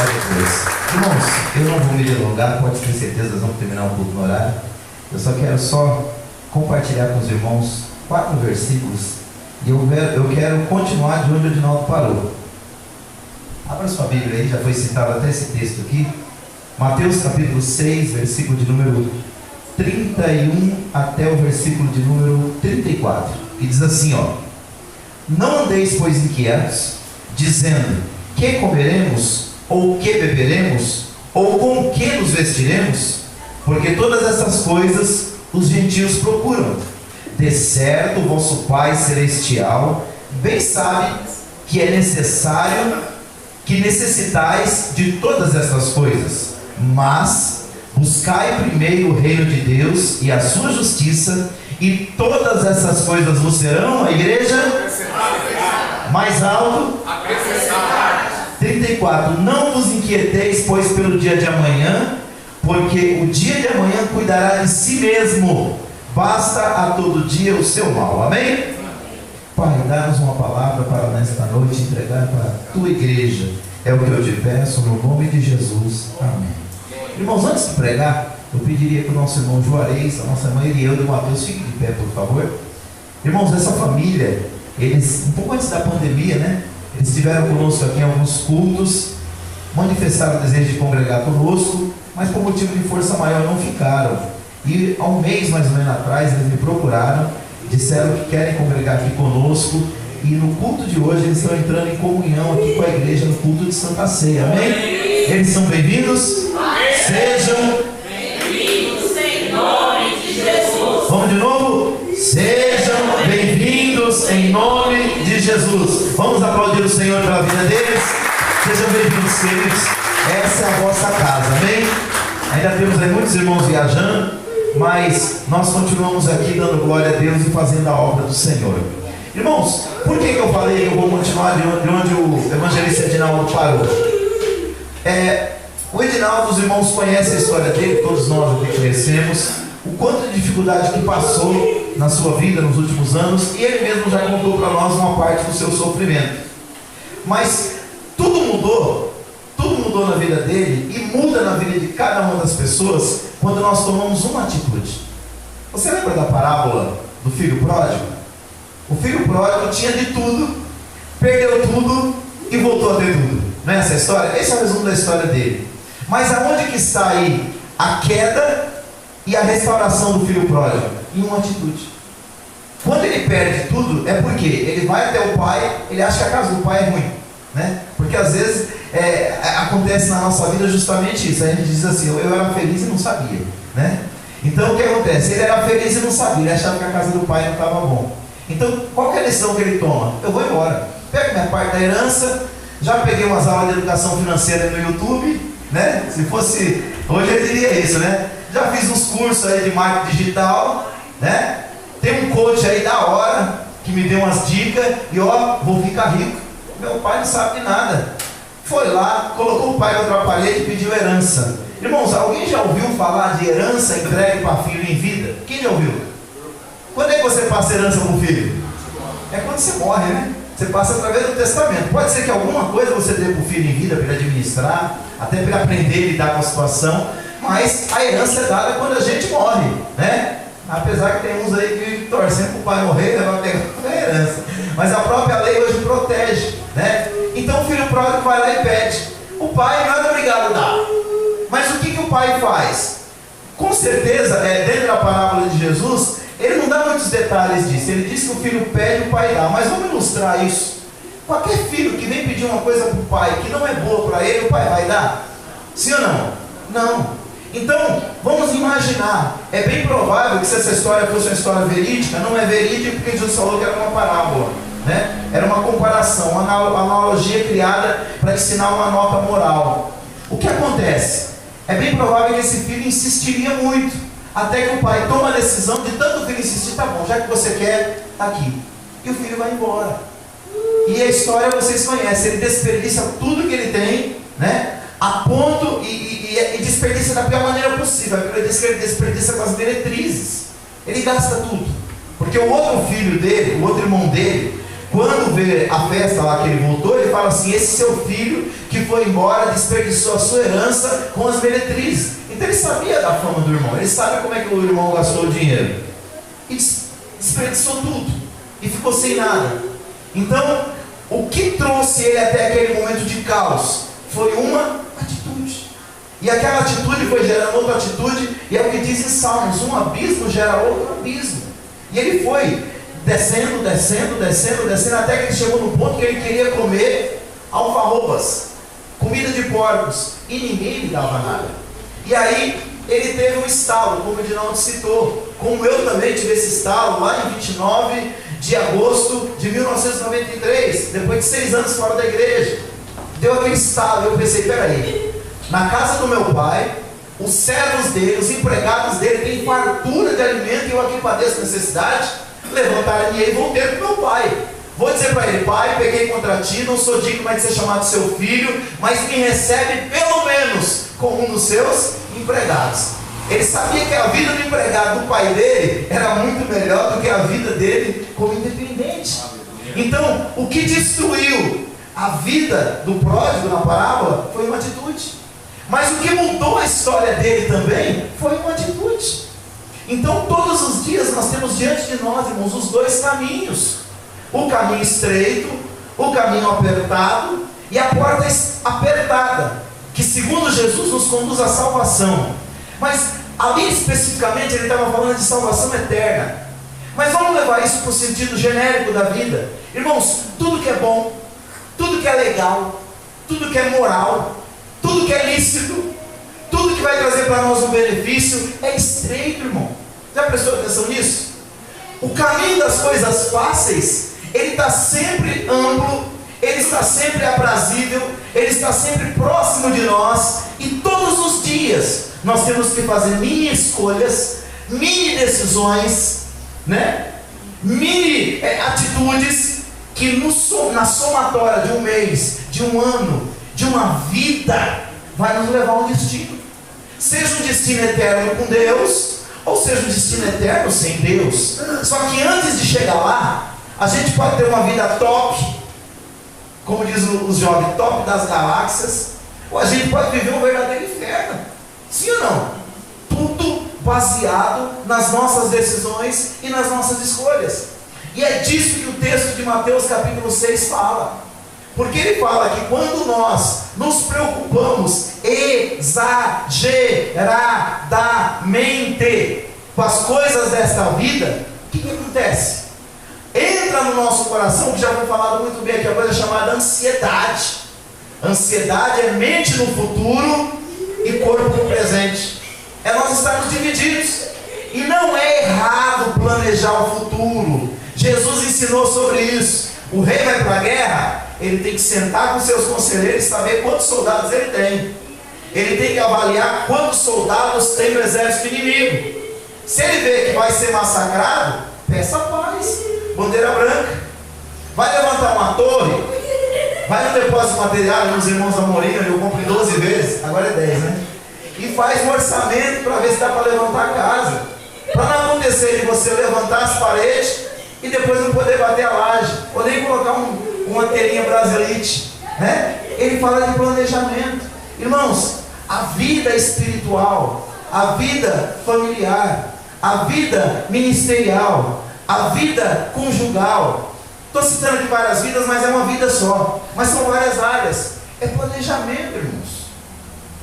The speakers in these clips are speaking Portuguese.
glória a Deus. Irmãos, eu não vou me delongar, pode ter certeza, nós vamos terminar um pouco no horário. Eu só quero compartilhar com os irmãos 4 versículos e eu quero continuar de onde o Edinaldo parou. Abra sua Bíblia aí, já foi citado até esse texto aqui. Mateus capítulo 6, versículo de número 31 até o versículo de número 34. E diz assim, ó: não andeis, pois, inquietos, dizendo: que comeremos, ou que beberemos, ou com que nos vestiremos? Porque todas essas coisas os gentios procuram. De certo, o vosso Pai Celestial bem sabe que é necessário, que necessitais de todas essas coisas. Mas buscai primeiro o reino de Deus e a sua justiça, e todas essas coisas vos serão, a igreja? Mais alto? 34. Não vos inquieteis, pois, pelo dia de amanhã, porque o dia de amanhã cuidará de si mesmo. Basta a todo dia o seu mal. Amém? Pai, dá-nos uma palavra para nesta noite entregar para a tua igreja. É o que eu te peço no nome de Jesus. Amém. Irmãos, antes de pregar, eu pediria que o nosso irmão Juarez, a nossa irmã Elielda e o Mateus fiquem de pé, por favor. Irmãos, essa família, eles, um pouco antes da pandemia, né? Eles estiveram conosco aqui em alguns cultos, manifestaram o desejo de congregar conosco, mas por motivo de força maior não ficaram. E há um mês mais ou menos atrás eles me procuraram, disseram que querem congregar aqui conosco, e no culto de hoje eles estão entrando em comunhão aqui com a igreja no culto de Santa Ceia. Amém? Eles são bem-vindos? Sejam bem-vindos em nome de Jesus. Vamos de novo? Sejam bem-vindos em nome de Jesus. Vamos aplaudir o Senhor pela vida deles. Sejam bem-vindos, queridos. Essa é a vossa casa, amém? Ainda temos aí muitos irmãos viajando, mas nós continuamos aqui dando glória a Deus e fazendo a obra do Senhor. Irmãos, por que eu falei que eu vou continuar de onde o evangelista Edinaldo parou? O Edinaldo, os irmãos conhecem a história dele, todos nós aqui conhecemos, o quanto de dificuldade que passou na sua vida nos últimos anos, e ele mesmo já contou para nós uma parte do seu sofrimento. Mas tudo mudou na vida dele, e muda na vida de cada uma das pessoas quando nós tomamos uma atitude. Você lembra da parábola do filho pródigo? O filho pródigo tinha de tudo, perdeu tudo e voltou a ter tudo. Não é essa a história? Esse é o resumo da história dele. Mas aonde que está aí a queda e a restauração do filho pródigo? Em uma atitude. Quando ele perde tudo, é porque ele vai até o pai, ele acha que a casa do pai é ruim, né? Porque às vezes acontece na nossa vida justamente isso. A gente diz assim: eu era feliz e não sabia, né? Então o que acontece? Ele era feliz e não sabia, ele achava que a casa do pai não estava bom. Então qual que é a lição que ele toma? Eu vou embora, pego minha parte da herança. Já peguei umas aulas de educação financeira no YouTube, né? Se fosse hoje eu diria isso, né? Já fiz uns cursos aí de marketing digital, né? Tem um coach aí da hora que me deu umas dicas e ó, vou ficar rico. Meu pai não sabe de nada. Foi lá, colocou o pai contra a parede e pediu herança. Irmãos, alguém já ouviu falar de herança entregue para filho em vida? Quem já ouviu? Quando é que você passa herança para o filho? É quando você morre, né? Você passa através do testamento. Pode ser que alguma coisa você dê para o filho em vida, para ele administrar, até para ele aprender a lidar com a situação, mas a herança é dada quando a gente morre, né? Apesar que tem uns aí que torcem para o pai morrer, né, vai pegar a herança. Mas a própria lei hoje protege, né? Então o filho pródigo vai lá e pede. O pai não é obrigado a dar. Mas o que o pai faz? Com certeza, dentro da parábola de Jesus, ele não dá muitos detalhes disso. Ele diz que o filho pede, o pai dá. Mas vamos ilustrar isso. Qualquer filho que vem pedir uma coisa para o pai que não é boa para ele, o pai vai dar? Sim ou não? Não. Então, vamos imaginar. É bem provável que se essa história fosse uma história verídica, não é verídica porque Jesus falou que era uma parábola, né? Era uma comparação, uma analogia criada para ensinar uma nota moral. O que acontece? É bem provável que esse filho insistiria muito, até que o pai toma a decisão de tanto o filho insistir: tá bom, já que você quer, tá aqui. E o filho vai embora. E a história vocês conhecem, ele desperdiça tudo que ele tem, né? A ponto e desperdiça da pior maneira possível. A Bíblia diz que ele desperdiça com as meretrizes. Ele gasta tudo. Porque o outro filho dele, o outro irmão dele, quando vê a festa lá que ele voltou, ele fala assim: esse seu filho que foi embora desperdiçou a sua herança com as meretrizes. Então ele sabia da fama do irmão, ele sabe como é que o irmão gastou o dinheiro, e desperdiçou tudo, e ficou sem nada. Então, o que trouxe ele até aquele momento de caos foi uma atitude, e aquela atitude foi gerando outra atitude, e é o que diz em Salmos: um abismo gera outro abismo. E ele foi descendo, até que ele chegou no ponto que ele queria comer alfarrobas, comida de porcos, e ninguém lhe dava nada. E aí ele teve um estalo, como o Edinaldo citou, como eu também tive esse estalo lá em 29 de agosto de 1993, depois de 6 anos fora da igreja. Deu aquele estalo, eu pensei: peraí, na casa do meu pai, os servos dele, os empregados dele têm fartura de alimento, e eu aqui padeço necessidade. Levantaram-me e voltei para o meu pai. Vou dizer para ele: pai, peguei contra ti, não sou digno mais de ser chamado seu filho, mas me recebe pelo menos como um dos seus empregados. Ele sabia que a vida do empregado do pai dele era muito melhor do que a vida dele como independente. Então, o que destruiu a vida do pródigo na parábola foi uma atitude, mas o que mudou a história dele também foi uma atitude. Então, todos os dias nós temos diante de nós, irmãos, os dois caminhos: o caminho estreito, o caminho apertado, e a porta apertada, que segundo Jesus nos conduz à salvação. Mas ali especificamente ele estava falando de salvação eterna. Mas vamos levar isso para o sentido genérico da vida. Irmãos, tudo que é bom, tudo que é legal, tudo que é moral, tudo que é lícito, tudo que vai trazer para nós um benefício é estreito, irmão. Já prestou atenção nisso? O caminho das coisas fáceis, ele está sempre amplo, ele está sempre aprazível, ele está sempre próximo de nós, e todos os dias nós temos que fazer mini escolhas, mini decisões, né? Mini atitudes que na somatória de um mês, de um ano, de uma vida, vai nos levar a um destino. Seja um destino eterno com Deus, ou seja um destino eterno sem Deus. Só que antes de chegar lá, a gente pode ter uma vida top, como diz os jovens, top das galáxias, ou a gente pode viver um verdadeiro inferno. Sim ou não? Tudo baseado nas nossas decisões e nas nossas escolhas. E é disso que o texto de Mateus capítulo 6 fala. Porque ele fala que quando nós nos preocupamos exageradamente com as coisas desta vida, o que acontece? Entra no nosso coração, que já foi falado muito bem aqui, a coisa chamada ansiedade. Ansiedade é mente no futuro e corpo no presente. É nós estarmos divididos. E não é errado planejar o futuro. Jesus ensinou sobre isso. O rei vai para a guerra, ele tem que sentar com seus conselheiros e saber quantos soldados ele tem. Ele tem que avaliar quantos soldados tem no exército inimigo. Se ele vê que vai ser massacrado, peça paz, bandeira branca. Vai levantar uma torre, vai no depósito material nos irmãos Amorim, eu compro 12 vezes, agora é 10, né? E faz um orçamento para ver se dá para levantar a casa. Para não acontecer de você levantar as paredes e depois não poder bater a laje, ou nem colocar uma telinha brasilite, né? Ele fala de planejamento. Irmãos, a vida espiritual, a vida familiar, a vida ministerial, a vida conjugal, estou citando aqui várias vidas, mas é uma vida só, mas são várias áreas. É planejamento, irmãos.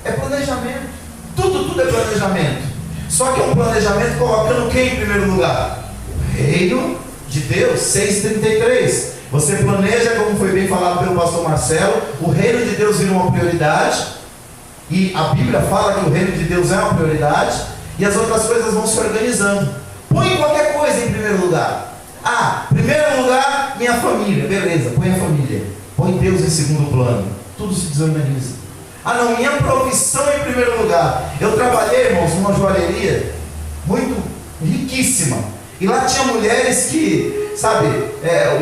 É planejamento. Tudo é planejamento. Só que é um planejamento colocando quem em primeiro lugar? O reino de Deus. 6,33. Você planeja, como foi bem falado pelo pastor Marcelo, o reino de Deus vira uma prioridade, e a Bíblia fala que o reino de Deus é uma prioridade, e as outras coisas vão se organizando. Põe qualquer coisa em primeiro lugar. Primeiro lugar, minha família. Beleza, põe a família. Põe Deus em segundo plano. Tudo se desorganiza. Não, minha profissão em primeiro lugar. Eu trabalhei, irmãos, numa joalheria muito riquíssima. E lá tinha mulheres que, sabe,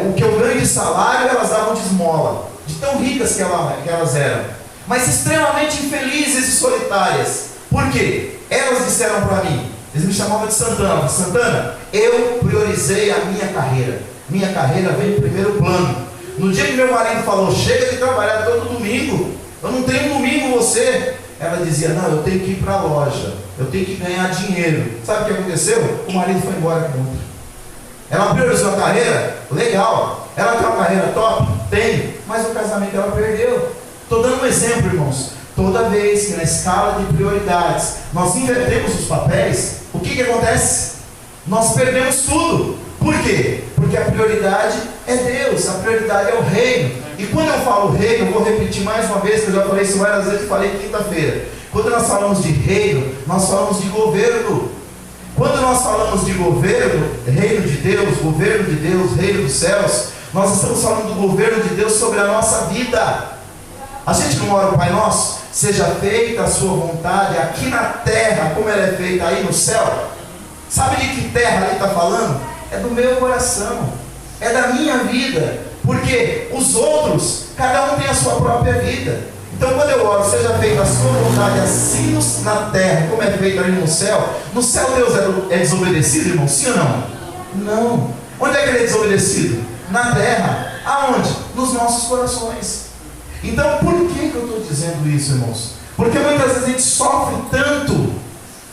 o que eu ganho de salário, elas davam de esmola. De tão ricas que elas eram. Mas extremamente infelizes e solitárias. Por quê? Elas disseram para mim, eles me chamavam de Santana. Santana, eu priorizei a minha carreira. Minha carreira vem em primeiro plano. No dia que meu marido falou, chega de trabalhar todo domingo, eu não tenho domingo você. Ela dizia, não, eu tenho que ir para a loja, eu tenho que ganhar dinheiro. Sabe o que aconteceu? O marido foi embora com outra. Ela priorizou a carreira? Legal. Ela tem uma carreira top? Tem. Mas o casamento ela perdeu. Estou dando um exemplo, irmãos. Toda vez que na escala de prioridades nós invertemos os papéis, o que acontece? Nós perdemos tudo. Por quê? Porque a prioridade é Deus, a prioridade é o reino. E quando eu falo reino, eu vou repetir mais uma vez, que eu já falei isso várias vezes, falei quinta-feira. Quando nós falamos de reino, nós falamos de governo. Quando nós falamos de governo, reino de Deus, governo de Deus, reino dos céus, nós estamos falando do governo de Deus sobre a nossa vida. A gente não ora o Pai Nosso? Seja feita a sua vontade aqui na terra, como ela é feita aí no céu. Sabe de que terra ali está falando? É do meu coração, é da minha vida, porque os outros, cada um tem a sua própria vida. Então quando eu oro, seja feita a sua vontade assim na terra, como é feita ali no céu Deus é desobedecido, irmão? Sim ou não? Não. Onde é que ele é desobedecido? Na terra. Aonde? Nos nossos corações. Então por que eu estou dizendo isso, irmãos? Porque muitas vezes a gente sofre tanto,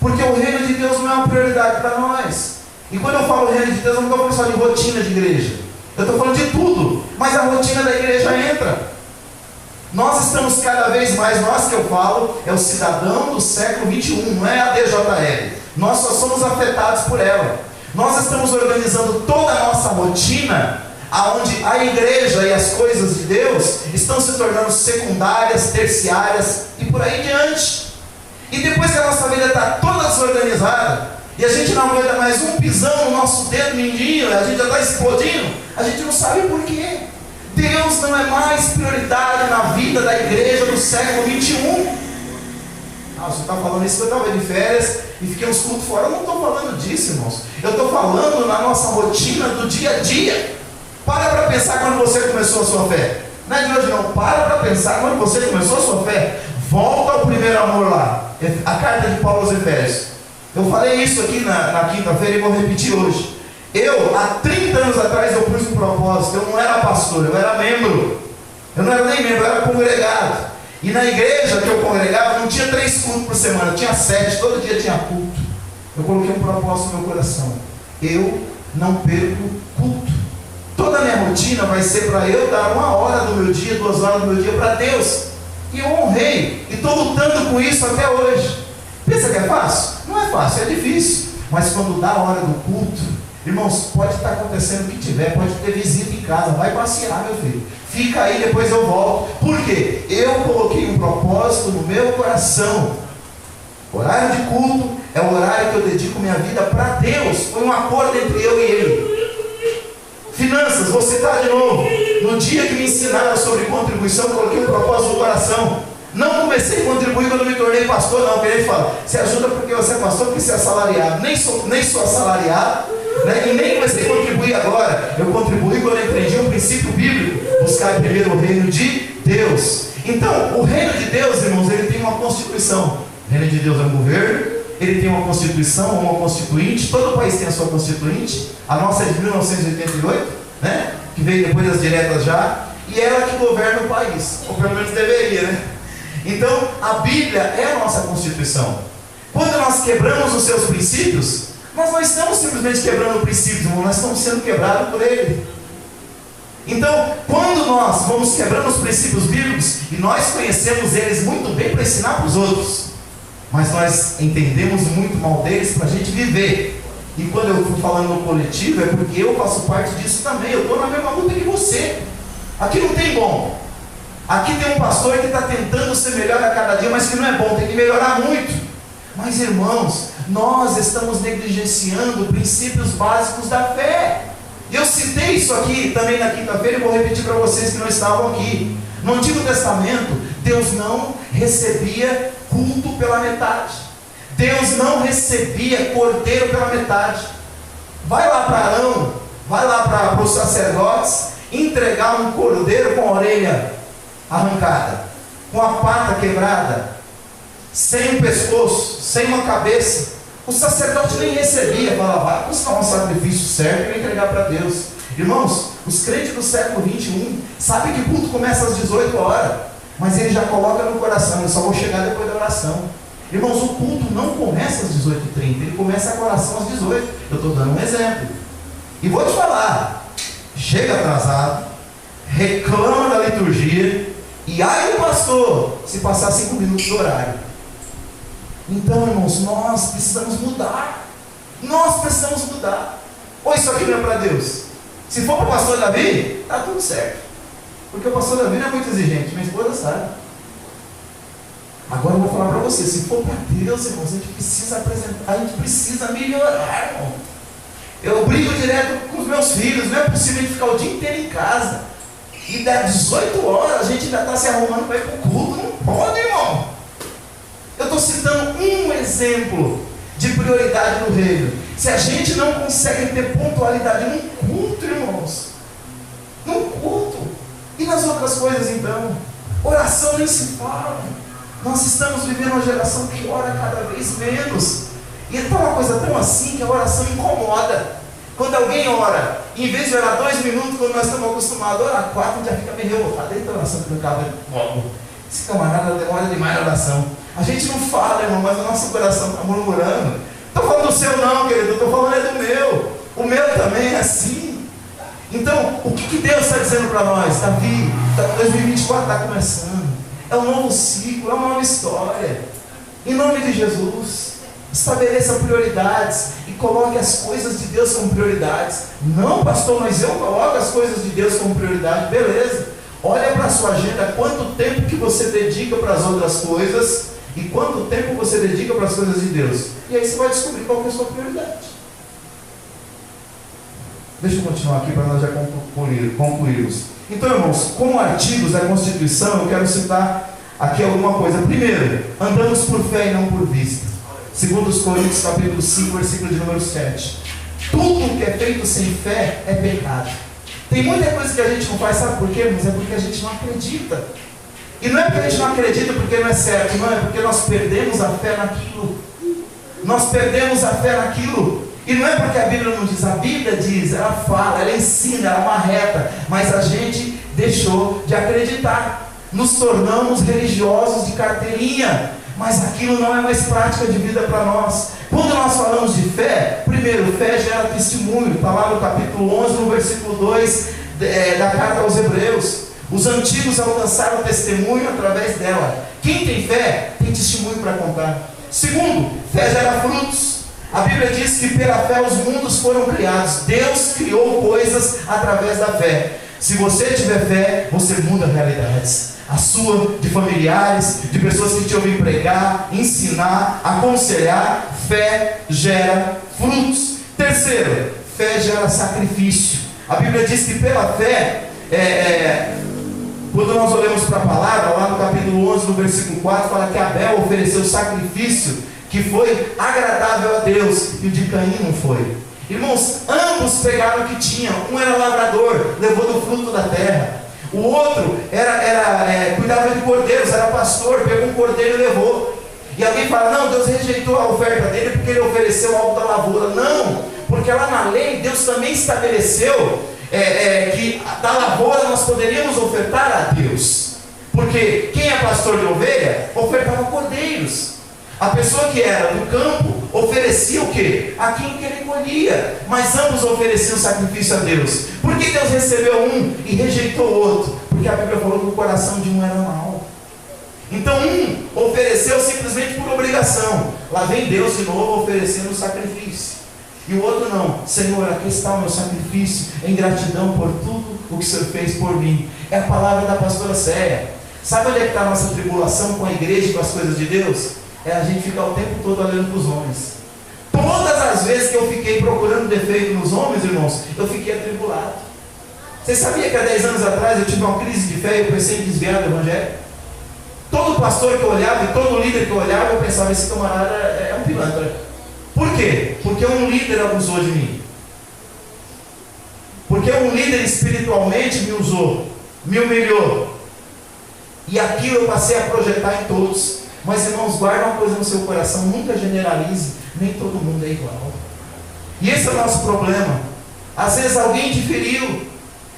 porque o reino de Deus não é uma prioridade para nós. E quando eu falo reino de Deus, eu não estou falando só de rotina de igreja, eu estou falando de tudo, mas a rotina da igreja entra. Nós estamos cada vez mais, nós que eu falo, é o cidadão do século 21, não é a DJL. Nós só somos afetados por ela. Nós estamos organizando toda a nossa rotina, aonde a igreja e as coisas de Deus estão se tornando secundárias, terciárias e por aí diante. E depois que a nossa vida está toda desorganizada, e a gente não aguenta mais um pisão no nosso dedo mindinho, a gente já está explodindo, a gente não sabe por quê. Deus não é mais prioridade na vida da igreja do século 21. Você está falando isso que eu estava de férias e fiquei uns cultos fora. Eu não estou falando disso, irmãos. Eu estou falando na nossa rotina do dia a dia. Para pensar quando você começou a sua fé. Não é de hoje não. Para pensar quando você começou a sua fé. Volta ao primeiro amor lá. A carta de Paulo aos Efésios. Eu falei isso aqui na quinta-feira e vou repetir hoje. Há 30 anos atrás, eu pus um propósito. Eu não era pastor, eu era membro. Eu não era nem membro, eu era congregado. E na igreja que eu congregava, não tinha 3 cultos por semana, tinha 7, todo dia tinha culto. Eu coloquei um propósito no meu coração. Eu não perco culto. Toda a minha rotina vai ser para eu dar 1 hora do meu dia, 2 horas do meu dia para Deus. E eu honrei. E estou lutando com isso até hoje. Pensa que é fácil? Não é fácil, é difícil. Mas quando dá a hora do culto, irmãos, pode estar acontecendo o que tiver, pode ter visita em casa, vai passear, meu filho. Fica aí, depois eu volto. Por quê? Eu coloquei um propósito no meu coração. Horário de culto é o horário que eu dedico minha vida para Deus. Foi um acordo entre eu e Ele. Finanças, vou citar de novo. No dia que me ensinaram sobre contribuição, eu coloquei um propósito no coração. Não comecei a contribuir quando me tornei pastor, não. Porque ele fala, você ajuda porque você é pastor, porque você é assalariado. Nem sou assalariado, né? E nem comecei a contribuir agora. Eu contribuí quando eu entendi um princípio bíblico: buscar primeiro o reino de Deus. Então, o reino de Deus, irmãos, ele tem uma constituição. O reino de Deus é um governo, ele tem uma constituição, uma constituinte. Todo país tem a sua constituinte. A nossa é de 1988, né? Que veio depois das diretas já. E ela que governa o país, ou pelo menos deveria, né? Então, a Bíblia é a nossa Constituição. Quando nós quebramos os seus princípios, nós não estamos simplesmente quebrando princípios, irmão, nós estamos sendo quebrados por Ele. Então, quando nós vamos quebrando os princípios bíblicos, e nós conhecemos eles muito bem para ensinar para os outros, mas nós entendemos muito mal deles para a gente viver. E quando eu estou falando no coletivo, é porque eu faço parte disso também. Eu estou na mesma luta que você. Aqui não tem bom. Aqui tem um pastor que está tentando ser melhor a cada dia, mas que não é bom, tem que melhorar muito. Mas irmãos, nós estamos negligenciando princípios básicos da fé. Eu citei isso aqui também na quinta-feira e vou repetir para vocês que não estavam aqui. No Antigo Testamento, Deus não recebia culto pela metade. Deus não recebia cordeiro pela metade. Vai lá para Arão, vai lá para os sacerdotes, entregar um cordeiro com a orelha arrancada, com a pata quebrada, sem um pescoço, sem uma cabeça. O sacerdote nem recebia, falava, vai buscar um sacrifício certo e entregar para Deus. Irmãos, os crentes do século 21 sabem que o culto começa às 18 horas, mas ele já coloca no coração: eu só vou chegar depois da oração. Irmãos, o culto não começa às 18h30, ele começa com a oração às 18h. Eu estou dando um exemplo. E vou te falar: chega atrasado, reclama da liturgia, e aí o pastor, se passar 5 minutos do horário. Então, irmãos, nós precisamos mudar. Nós precisamos mudar. Ou isso aqui não é para Deus? Se for para o pastor Davi, está tudo certo. Porque o pastor Davi não é muito exigente, minha esposa sabe. Agora eu vou falar para você: se for para Deus, irmãos, a gente precisa apresentar, a gente precisa melhorar, irmão. Eu brigo direto com os meus filhos. Não é possível a gente ficar o dia inteiro em casa e das 18 horas a gente ainda está se arrumando para ir para o culto. Não pode, irmão. Eu estou citando um exemplo de prioridade no reino. Se a gente não consegue ter pontualidade num culto, irmãos, num culto, e nas outras coisas então? Oração nem se fala. Nós estamos vivendo uma geração que ora cada vez menos. E está uma coisa tão assim que a oração incomoda. Quando alguém ora, em vez de orar 2 minutos, quando nós estamos acostumados a orar 4, já fica meio revoltado. Eita, a oração que eu acabo. Esse camarada demora demais na oração. A gente não fala, irmão, mas o nosso coração está murmurando. Estou falando do seu não, querido, estou falando é do meu. O meu também é assim. Então, o que Deus está dizendo para nós? Davi, 2024 está começando. É um novo ciclo, é uma nova história. Em nome de Jesus, estabeleça prioridades e coloque as coisas de Deus como prioridades. Não, pastor, mas eu coloco as coisas de Deus como prioridade. Beleza. Olha para a sua agenda, quanto tempo que você dedica para as outras coisas e quanto tempo você dedica para as coisas de Deus. E aí você vai descobrir qual que é a sua prioridade. Deixa eu continuar aqui para nós já concluirmos. Então, irmãos, como artigos da Constituição, eu quero citar aqui alguma coisa. Primeiro, andamos por fé e não por vista. Segundo os Coríntios, capítulo 5, versículo de número 7. Tudo que é feito sem fé é pecado. Tem muita coisa que a gente não faz, sabe por quê? Mas é porque a gente não acredita. E não é porque a gente não acredita porque não é certo, não, é porque nós perdemos a fé naquilo. Nós perdemos a fé naquilo. E não é porque a Bíblia não diz, a Bíblia diz, ela fala, ela ensina, ela marreta, mas a gente deixou de acreditar. Nos tornamos religiosos de carteirinha, mas aquilo não é mais prática de vida para nós. Quando nós falamos de fé, primeiro, fé gera testemunho. Está lá no capítulo 11, no versículo 2 da carta aos Hebreus. Os antigos alcançaram testemunho através dela. Quem tem fé, tem testemunho para contar. Segundo, fé gera frutos. A Bíblia diz que pela fé os mundos foram criados. Deus criou coisas através da fé. Se você tiver fé, você muda realidades. A sua, de familiares, de pessoas que te ouvem pregar, ensinar, aconselhar. Fé gera frutos. Terceiro, fé gera sacrifício. A Bíblia diz que pela fé, quando nós olhamos para a palavra, lá no capítulo 11, no versículo 4, fala que Abel ofereceu sacrifício que foi agradável a Deus, e o de Caim não foi. Irmãos, ambos pegaram o que tinham. Um era lavrador, levou do fruto da terra. O outro cuidava de cordeiros, era pastor, pegou um cordeiro e levou. E alguém fala, não, Deus rejeitou a oferta dele porque ele ofereceu algo da lavoura. Não, porque lá na lei Deus também estabeleceu que da lavoura nós poderíamos ofertar a Deus. Porque quem é pastor de ovelha, ofertava cordeiros. A pessoa que era do campo oferecia o quê? Aquilo que ele colhia. Mas ambos ofereciam sacrifício a Deus. Por que Deus recebeu um e rejeitou o outro? Porque a Bíblia falou que o coração de um era mau. Então um ofereceu simplesmente por obrigação. Lá vem Deus de novo oferecendo o sacrifício. E o outro não. Senhor, aqui está o meu sacrifício em gratidão por tudo o que o Senhor fez por mim. É a palavra da pastora Céia. Sabe onde é que está a nossa tribulação com a igreja e com as coisas de Deus? É a gente ficar o tempo todo olhando para os homens. Todas as vezes que eu fiquei procurando defeito nos homens, irmãos, eu fiquei atribulado. Você sabia que há 10 anos atrás eu tive uma crise de fé e eu pensei em desviar do evangelho? Todo pastor que eu olhava e todo líder que eu olhava, eu pensava, esse camarada é um pilantra. Por quê? Porque um líder abusou de mim. Porque um líder espiritualmente me usou, me humilhou. E aquilo eu passei a projetar em todos. Mas, irmãos, guarda uma coisa no seu coração, nunca generalize, nem todo mundo é igual. E esse é o nosso problema. Às vezes alguém te feriu,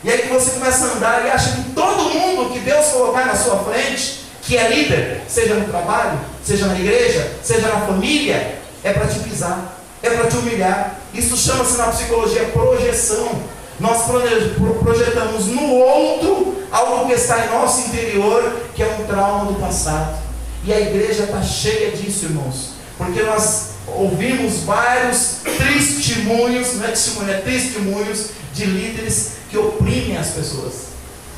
e aí que você começa a andar e acha que todo mundo que Deus colocar na sua frente, que é líder, seja no trabalho, seja na igreja, seja na família, é para te pisar, é para te humilhar. Isso chama-se na psicologia projeção. Nós projetamos no outro algo que está em nosso interior, que é um trauma do passado. E a igreja está cheia disso, irmãos, porque nós ouvimos vários testemunhos, não é testemunho, é testemunhos de líderes que oprimem as pessoas.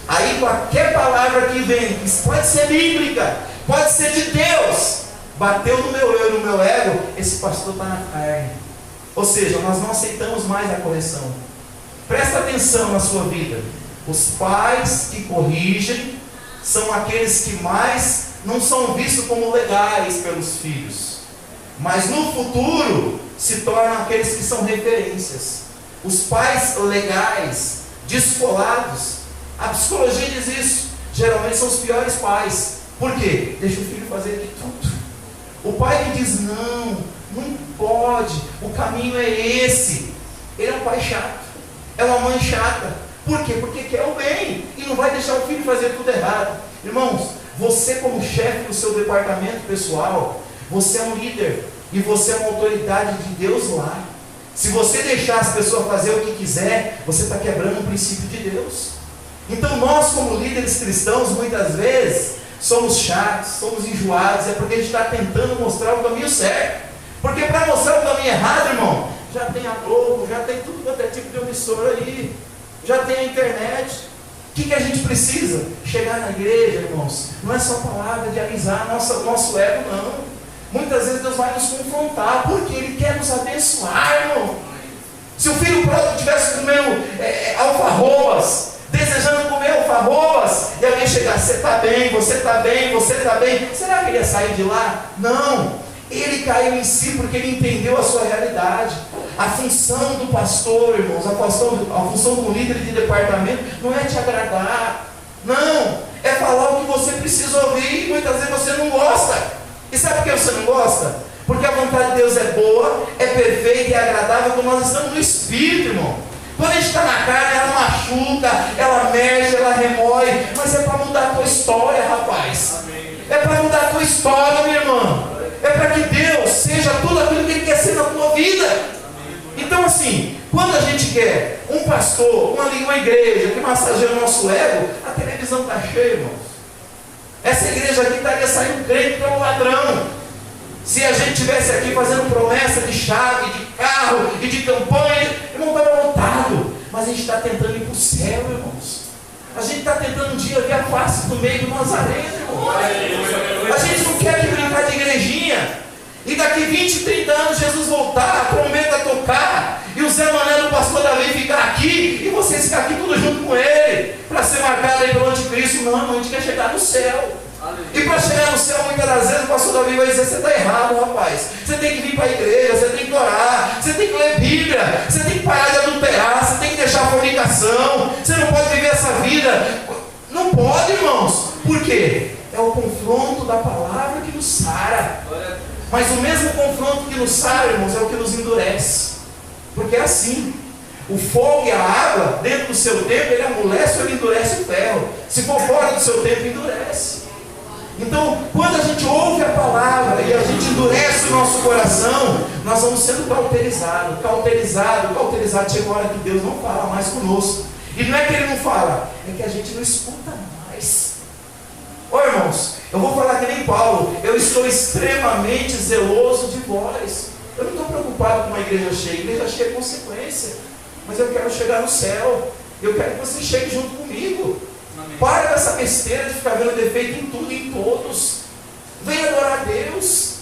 Aí qualquer palavra que vem, pode ser bíblica, pode ser de Deus, bateu no meu eu e no meu ego, esse pastor está na carne. Ou seja, nós não aceitamos mais a correção. Presta atenção na sua vida. Os pais que corrigem são aqueles que mais não são vistos como legais pelos filhos, mas no futuro se tornam aqueles que são referências. Os pais legais, descolados, a psicologia diz isso, geralmente são os piores pais. Por quê? Deixa o filho fazer de tudo. O pai que diz não pode, o caminho é esse, ele é um pai chato, é uma mãe chata. Por quê? Porque quer o bem e não vai deixar o filho fazer tudo errado. Irmãos, você como chefe do seu departamento pessoal, você é um líder e você é uma autoridade de Deus lá. Se você deixar as pessoas fazer o que quiser, você está quebrando um princípio de Deus. Então nós como líderes cristãos, muitas vezes, somos chatos, somos enjoados, é porque a gente está tentando mostrar o caminho certo. Porque para mostrar o caminho errado, irmão, já tem a Globo, já tem tudo quanto é tipo de emissora aí, já tem a internet. O que a gente precisa? Chegar na igreja, irmãos, não é só palavra de avisar nosso ego, não. Muitas vezes Deus vai nos confrontar, porque Ele quer nos abençoar, irmão. Se o filho pródigo estivesse comendo alfarrobas, desejando comer alfarrobas, e alguém chegar, você está bem, você está bem, você está bem, será que ele ia sair de lá? Não. Ele caiu em si porque ele entendeu a sua realidade. A função do pastor, irmãos, a função do líder de departamento não é te agradar, não, é falar o que você precisa ouvir, e muitas vezes você não gosta. E sabe por que você não gosta? Porque a vontade de Deus é boa, é perfeita e é agradável quando nós estamos no Espírito, irmão. Quando a gente está na carne, ela machuca, ela mexe, ela remói, mas é para mudar a tua história, rapaz. É para mudar a tua história, minha irmã. É para que Deus seja tudo aquilo que Ele quer ser na tua vida. Então assim, quando a gente quer um pastor, uma igreja que massageia o nosso ego, a televisão está cheia, irmãos. Essa igreja aqui estaria saindo crente pelo ladrão. Se a gente estivesse aqui fazendo promessa de chave, de carro e de campanha, irmão, estava lotado. Mas a gente está tentando ir para o céu, irmãos. A gente está tentando um dia ver a face do meio do Nazareno, irmão. A gente não quer que brincar de igrejinha. E daqui 20, 30 anos Jesus voltar, a trombeta tocar, e o Zé Mané do pastor Davi ficar aqui, e vocês ficar aqui tudo junto com ele, para ser marcado aí pelo anticristo. Não, a gente quer chegar no céu. E para chegar no céu, muitas das vezes o pastor Davi vai dizer, você está errado, rapaz. Você tem que vir para a igreja, você tem que orar, você tem que ler Bíblia, você tem que parar de adulterar, você tem que deixar a fornicação, você não pode viver essa vida. Não pode, irmãos. Por quê? É o confronto da palavra que nos sara. Mas o mesmo confronto que nos sara, irmãos, é o que nos endurece. Porque é assim. O fogo e a água, dentro do seu tempo, ele amolece ou ele endurece o ferro. Se for fora do seu tempo, endurece. Então, quando a gente ouve a palavra e a gente endurece o nosso coração, nós vamos sendo cauterizados. Chega uma hora que Deus não fala mais conosco. E não é que Ele não fala, é que a gente não escuta mais. Ô irmãos, eu vou falar que nem Paulo, eu estou extremamente zeloso de vós. Eu não estou preocupado com uma igreja cheia é consequência. Mas eu quero chegar no céu. Eu quero que você chegue junto comigo. Amém. Para dessa besteira de ficar vendo defeito em tudo e em todos. Venha adorar a Deus.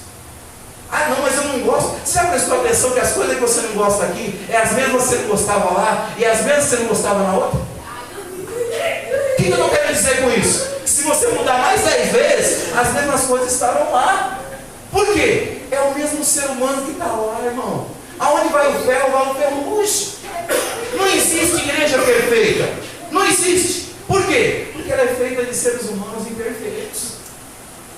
Ah não, mas eu não gosto. Você já prestou atenção que as coisas que você não gosta aqui é as mesmas que você não gostava lá e as mesmas que você não gostava na outra? O que eu não quero dizer com isso? Se você mudar mais 10 vezes, as mesmas coisas estarão lá. Por quê? É o mesmo ser humano que está lá, irmão. Aonde vai o ferro murcho. Não existe igreja perfeita. Não existe. Por quê? Porque ela é feita de seres humanos imperfeitos.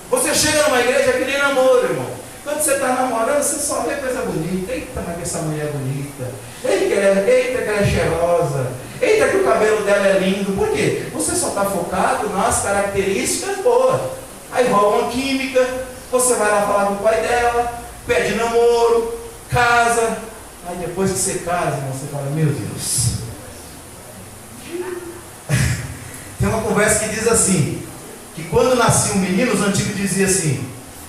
Você chega numa igreja que nem namoro, irmão. Quando você está namorando, você só vê coisa bonita. Eita, mas que essa mulher é bonita. Eita, que ela é cheirosa. Eita, que o cabelo dela é lindo. Por quê? Você só está focado nas características boas. Aí rola uma química, você vai lá falar com o pai dela, pede namoro, casa. Aí depois que você casa, irmão, você fala, meu Deus. Tem uma conversa que diz assim, que quando nascia um menino, os antigos diziam assim,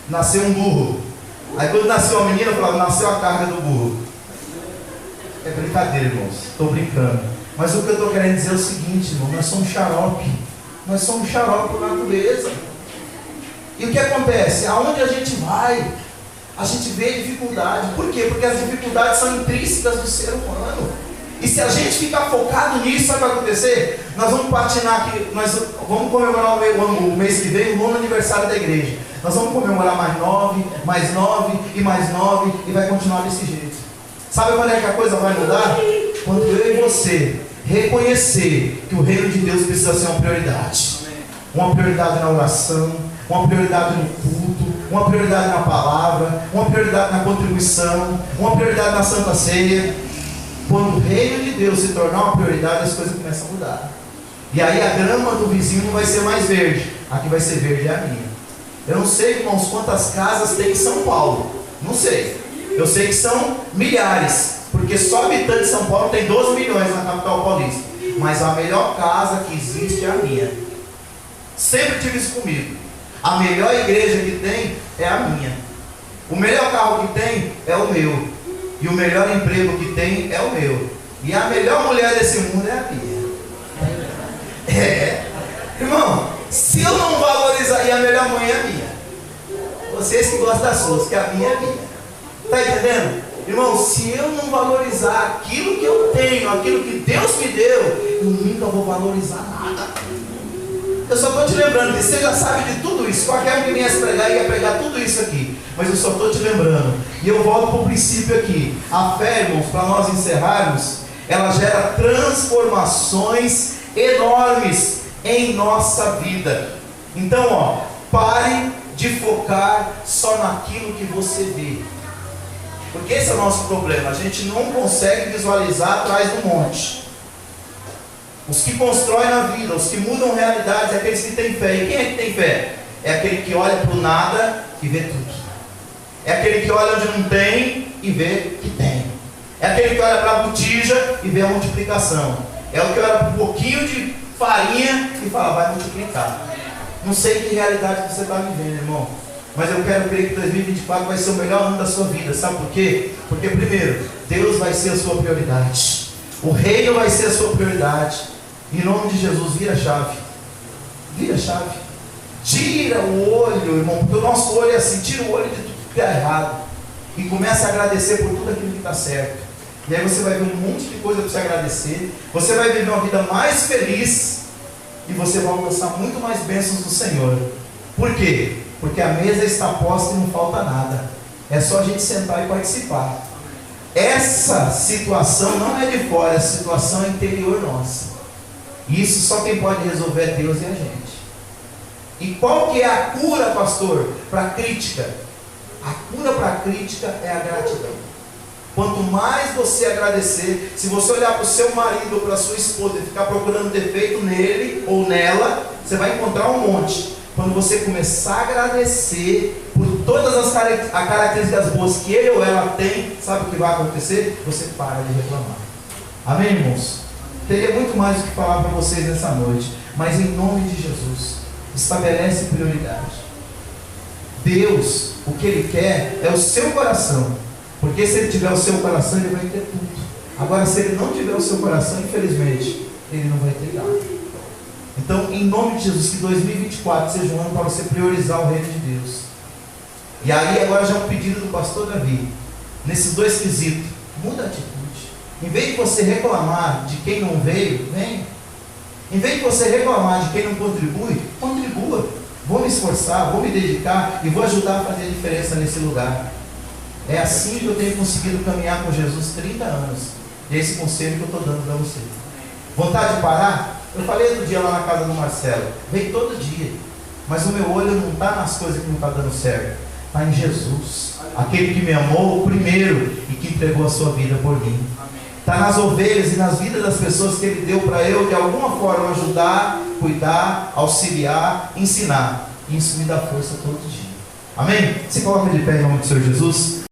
nasceu um burro. Aí quando nasceu uma menina, falava, nasceu a carga do burro. É brincadeira, irmãos, estou brincando. Mas o que eu estou querendo dizer é o seguinte, irmão, nós somos xarope. Nós somos xarope por natureza. E o que acontece? Aonde a gente vai, a gente vê dificuldade. Por quê? Porque as dificuldades são intrínsecas do ser humano. E se a gente ficar focado nisso, sabe o que vai acontecer? Nós vamos patinar aqui, nós vamos comemorar o mês que vem, o nono aniversário da igreja. Nós vamos comemorar mais 9 e mais 9 e vai continuar desse jeito. Sabe quando é que a coisa vai mudar? Quando eu e você reconhecer que o reino de Deus precisa ser uma prioridade. Uma prioridade na oração, uma prioridade no culto, uma prioridade na palavra, uma prioridade na contribuição, uma prioridade na Santa Ceia. Quando o reino de Deus se tornar uma prioridade, as coisas começam a mudar. E aí a grama do vizinho não vai ser mais verde, a que vai ser verde é a minha. Eu não sei, irmãos, quantas casas tem em São Paulo, não sei. Eu sei que são milhares, porque só habitante de São Paulo tem 12 milhões na capital paulista. Mas a melhor casa que existe é a minha. Sempre tive isso comigo. A melhor igreja que tem é a minha. O melhor carro que tem é o meu. E o melhor emprego que tem é o meu. E a melhor mulher desse mundo é a minha. Irmão, se eu não valorizar, e a melhor mãe é a minha. Vocês que gostam das suas, que a minha é a minha. Está entendendo? Irmão, se eu não valorizar aquilo que eu tenho, aquilo que Deus me deu, eu nunca vou valorizar nada. Eu só estou te lembrando que você já sabe de tudo isso. Qualquer um que viesse pregar ia pregar tudo isso aqui. Mas eu só estou te lembrando. E eu volto para o princípio aqui. A fé, irmãos, para nós encerrarmos, ela gera transformações enormes em nossa vida. Então, pare de focar só naquilo que você vê. Porque esse é o nosso problema. A gente não consegue visualizar atrás do monte. Os que constroem na vida, os que mudam realidades, é aqueles que têm fé. E quem é que tem fé? É aquele que olha para o nada e vê tudo. É aquele que olha onde não tem e vê que tem. É aquele que olha para a botija e vê a multiplicação. É o que olha para um pouquinho de farinha e fala, vai multiplicar. Não sei que realidade você está vivendo, irmão. Mas eu quero crer que 2024 vai ser o melhor ano da sua vida. Sabe por quê? Porque primeiro, Deus vai ser a sua prioridade. O reino vai ser a sua prioridade. Em nome de Jesus, vira a chave. Vira a chave. Tira o olho, irmão. Porque o nosso olho é assim, tira o olho de tudo que está errado. E começa a agradecer por tudo aquilo que está certo. E aí você vai ver um monte de coisa para você agradecer. Você vai viver uma vida mais feliz. E você vai alcançar muito mais bênçãos do Senhor. Por quê? Porque a mesa está posta e não falta nada. É só a gente sentar e participar. Essa situação não é de fora, essa situação é interior nossa. E isso só quem pode resolver é Deus e a gente. E qual que é a cura, pastor, para a crítica? A cura para a crítica é a gratidão. Quanto mais você agradecer, se você olhar para o seu marido ou para a sua esposa e ficar procurando defeito nele ou nela, você vai encontrar um monte. Quando você começar a agradecer por todas as características boas que ele ou ela tem, sabe o que vai acontecer? Você para de reclamar. Amém, irmãos? Teria muito mais o que falar para vocês nessa noite, mas em nome de Jesus, estabelece prioridade. Deus, o que Ele quer é o seu coração, porque se Ele tiver o seu coração, Ele vai ter tudo. Agora, se Ele não tiver o seu coração, infelizmente, Ele não vai ter nada. Então, em nome de Jesus, que 2024 seja um ano para você priorizar o reino de Deus. E aí, agora já é um pedido do pastor Davi, nesses dois quesitos, muda a atitude. Em vez de você reclamar de quem não veio, vem. Em vez de você reclamar de quem não contribui, contribua. Vou me esforçar, vou me dedicar e vou ajudar a fazer a diferença nesse lugar. É assim que eu tenho conseguido caminhar com Jesus 30 anos. E é esse conselho que eu estou dando para você. Vontade de parar? Eu falei outro dia lá na casa do Marcelo. Vem todo dia. Mas o meu olho não está nas coisas que não está dando certo. Está em Jesus, aquele que me amou primeiro e que entregou a sua vida por mim. Está nas ovelhas e nas vidas das pessoas que Ele deu para eu de alguma forma ajudar, cuidar, auxiliar, ensinar. Isso me dá força todo dia. Amém? Se coloca de pé em nome do Senhor Jesus.